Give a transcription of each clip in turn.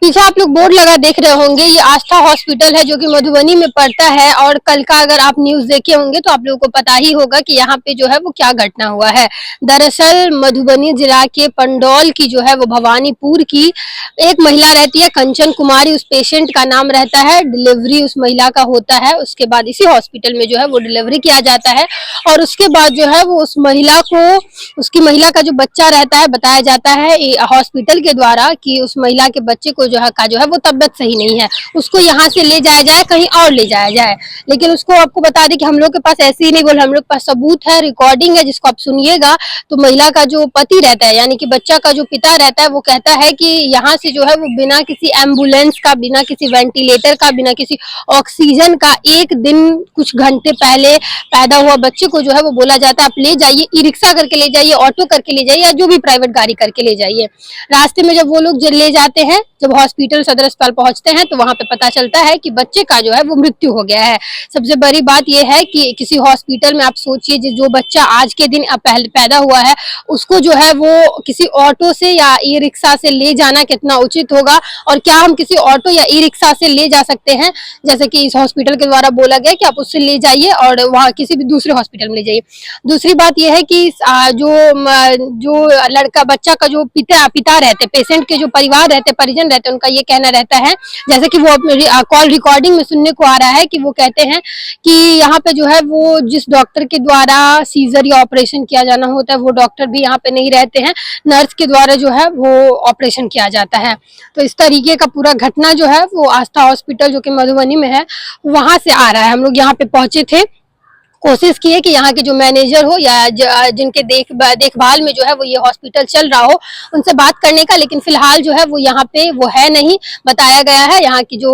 पीछे आप लोग बोर्ड लगा देख रहे होंगे, ये आस्था हॉस्पिटल है जो कि मधुबनी में पड़ता है। और कल का अगर आप न्यूज देखे होंगे तो आप लोगों को पता ही होगा कि यहाँ पे जो है वो क्या घटना हुआ है। दरअसल मधुबनी जिला के पंडौल की जो है वो भवानीपुर की एक महिला रहती है, कंचन कुमारी। उस पेशेंट का नाम रहता है, डिलीवरी उस महिला का होता है। उसके बाद इसी हॉस्पिटल में जो है वो डिलीवरी किया जाता है और उसके बाद जो है वो उस महिला को, उसकी महिला का जो बच्चा रहता है, बताया जाता है हॉस्पिटल के द्वारा कि उस महिला के बच्चे को जो है वो तबियत सही नहीं है, उसको यहाँ से ले जाया जाए, कहीं और ले जाया जाए। लेकिन उसको आपको बता दें कि हम लोग के पास ऐसे ही नहीं बोल, हम लोग के पास सबूत है, रिकॉर्डिंग है, जिसको आप सुनिएगा। तो महिला का जो पति रहता है, यानी कि बच्चा का जो पिता रहता है, वो कहता है कि यहाँ से जो है वो बिना किसी एम्बुलेंस का, बिना किसी वेंटिलेटर का, बिना किसी ऑक्सीजन का, एक दिन कुछ घंटे पहले पैदा हुआ बच्चे को जो है वो बोला जाता है आप ले जाइए, ई रिक्शा करके ले जाइए, ऑटो करके ले जाइए, या जो भी प्राइवेट गाड़ी करके ले जाइए। रास्ते में जब वो लोग ले जाते हैं, जब हॉस्पिटल सदर अस्पताल पहुंचते हैं तो वहां पे पता चलता है कि बच्चे का जो है वो मृत्यु हो गया है। सबसे बड़ी बात यह है कि किसी हॉस्पिटल में आप सोचिए, जो बच्चा आज के दिन पैदा हुआ है, उसको जो है वो किसी ऑटो से या ई रिक्शा से ले जाना कितना उचित होगा, और क्या हम किसी ऑटो या ई रिक्शा से ले जा सकते हैं, जैसे कि इस हॉस्पिटल के द्वारा बोला गया कि आप उससे ले जाइए और वहाँ किसी भी दूसरे हॉस्पिटल में ले जाइए। दूसरी बात यह है कि जो लड़का बच्चा का जो पिता रहते, पेशेंट के जो परिवार रहते, परिजन रहते, उनका ये कहना रहता है, जैसे कि वो कॉल रिकॉर्डिंग में सुनने को आ रहा है कि वो कहते हैं कि यहाँ पे जो है वो जिस डॉक्टर के द्वारा सीजर या ऑपरेशन किया जाना होता है, वो डॉक्टर भी यहाँ पे नहीं रहते हैं, नर्स के द्वारा जो है वो ऑपरेशन किया जाता है। तो इस तरीके का पूरा घटना जो है वो आस्था हॉस्पिटल जो कि मधुबनी में है, वहां से आ रहा है। हम लोग यहाँ पे पहुंचे थे, कोशिश की है कि यहाँ के जो मैनेजर हो या जिनके देखभाल में जो है वो ये हॉस्पिटल चल रहा हो, उनसे बात करने का, लेकिन फिलहाल जो है वो यहाँ पे वो है नहीं। बताया गया है, यहाँ की जो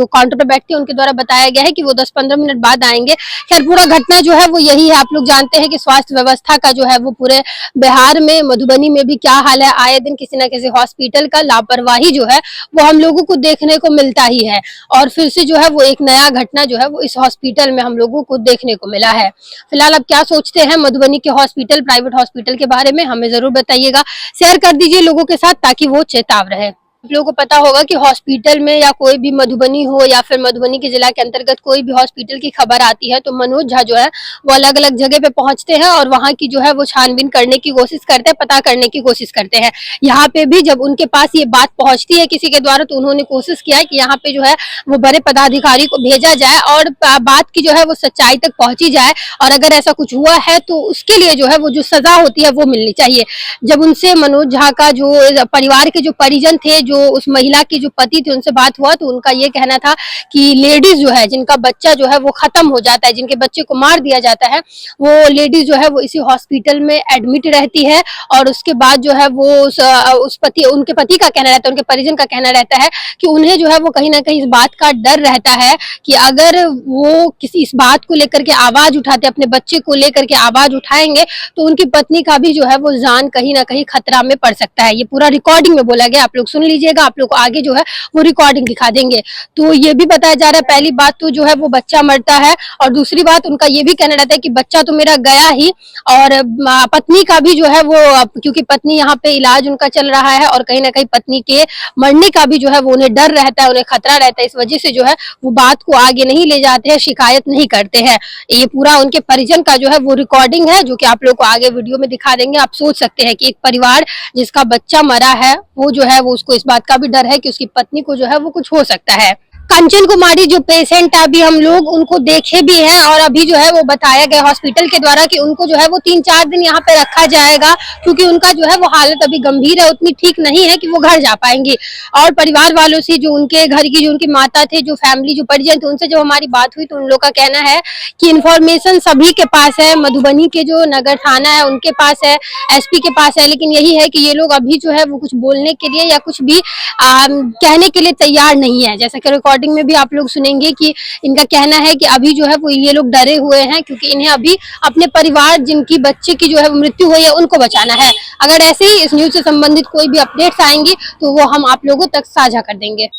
काउंटर पे बैठती है उनके द्वारा बताया गया है कि वो 10-15 मिनट बाद आएंगे। खैर, पूरा घटना जो है वो यही है। आप लोग जानते हैं कि स्वास्थ्य व्यवस्था का जो है वो पूरे बिहार में, मधुबनी में भी क्या हाल है। आए दिन किसी न किसी हॉस्पिटल का लापरवाही जो है वो हम लोगों को देखने को मिलता ही है, और फिर से जो है वो एक नया घटना जो है वो इस हॉस्पिटल में हम लोगों को देखने को मिला है। फिलहाल आप क्या सोचते हैं मधुबनी के हॉस्पिटल, प्राइवेट हॉस्पिटल के बारे में, हमें जरूर बताइएगा। शेयर कर दीजिए लोगों के साथ ताकि वो चेताव रहे। आप लोगों को पता होगा कि हॉस्पिटल में या कोई भी मधुबनी हो या फिर मधुबनी के जिला के अंतर्गत कोई भी हॉस्पिटल की खबर आती है तो मनोज झा जो है वो अलग अलग जगह पे पहुंचते हैं और वहां की जो है वो छानबीन करने की कोशिश करते हैं, पता करने की कोशिश करते हैं। यहाँ पे भी जब उनके पास ये बात पहुंचती है किसी के द्वारा, तो उन्होंने कोशिश किया है कि यहाँ पे जो है वो बड़े पदाधिकारी को भेजा जाए और बात की जो है वो सच्चाई तक पहुंची जाए, और अगर ऐसा कुछ हुआ है तो उसके लिए जो है वो जो सजा होती है वो मिलनी चाहिए। जब उनसे मनोज झा का जो परिवार के जो परिजन थे, जो उस महिला के जो पति थे, उनसे बात हुआ तो उनका ये कहना था कि लेडीज जो है जिनका बच्चा जो है वो खत्म हो जाता है, जिनके बच्चे को मार दिया जाता है, वो लेडीज जो है वो इसी हॉस्पिटल में एडमिट रहती है। और उसके बाद जो है वो उनके पति का कहना रहता है, उनके परिजन का कहना रहता है कि उन्हें जो है वो कहीं ना कहीं इस बात का डर रहता है कि अगर वो किसी इस बात को लेकर के आवाज उठाते, अपने बच्चे को लेकर के आवाज उठाएंगे, तो उनकी पत्नी का भी जो है वो जान कहीं ना कहीं खतरा में पड़ सकता है। ये पूरा रिकॉर्डिंग में बोला गया, आप लोग सुन लीजिएगा, आप लोग को आगे जो है वो रिकॉर्डिंग दिखा देंगे। तो ये भी बताया जा रहा है, पहली बात तो जो है वो बच्चा मरता है, और दूसरी बात उनका ये भी कहना रहता है कि बच्चा तो मेरा गया ही, और पत्नी का भी जो है वो, क्योंकि पत्नी यहाँ पे इलाज उनका चल रहा है और कहीं ना कहीं पत्नी के मरने का भी जो है वो उन्हें डर रहता है, उन्हें खतरा रहता है। इस वजह से जो है वो बात को आगे नहीं ले जाते हैं, शिकायत नहीं करते हैं। ये पूरा उनके परिजन का जो है वो रिकॉर्डिंग है, जो कि आप लोग को आगे वीडियो में दिखा देंगे। आप सोच सकते हैं कि एक परिवार जिसका बच्चा मरा है, वो जो है वो उसको इस बात का भी डर है कि उसकी पत्नी को जो है वो कुछ हो सकता है। कंचन कुमारी जो पेशेंट है, अभी हम लोग उनको देखे भी हैं, और अभी जो है वो बताया गया हॉस्पिटल के द्वारा कि उनको जो है वो 3-4 दिन यहाँ पे रखा जाएगा, क्योंकि उनका जो है वो हालत अभी गंभीर है, उतनी ठीक नहीं है कि वो घर जा पाएंगी। और परिवार वालों से, जो उनके घर की, जो उनकी माता थे, जो फैमिली, जो परिजन थे, उनसे जब हमारी बात हुई तो उन लोग का कहना है कि इन्फॉर्मेशन सभी के पास है, मधुबनी के जो नगर थाना है उनके पास है, एसपी के पास है, लेकिन यही है कि ये लोग अभी जो है वो कुछ बोलने के लिए या कुछ भी कहने के लिए तैयार नहीं है। जैसा कि रिकॉर्डिंग में भी आप लोग सुनेंगे कि इनका कहना है कि अभी जो है वो ये लोग डरे हुए हैं, क्योंकि इन्हें अभी अपने परिवार, जिनकी बच्चे की जो है मृत्यु हुई है, उनको बचाना है। अगर ऐसे ही इस न्यूज से संबंधित कोई भी अपडेट्स आएंगी तो वो हम आप लोगों तक साझा कर देंगे।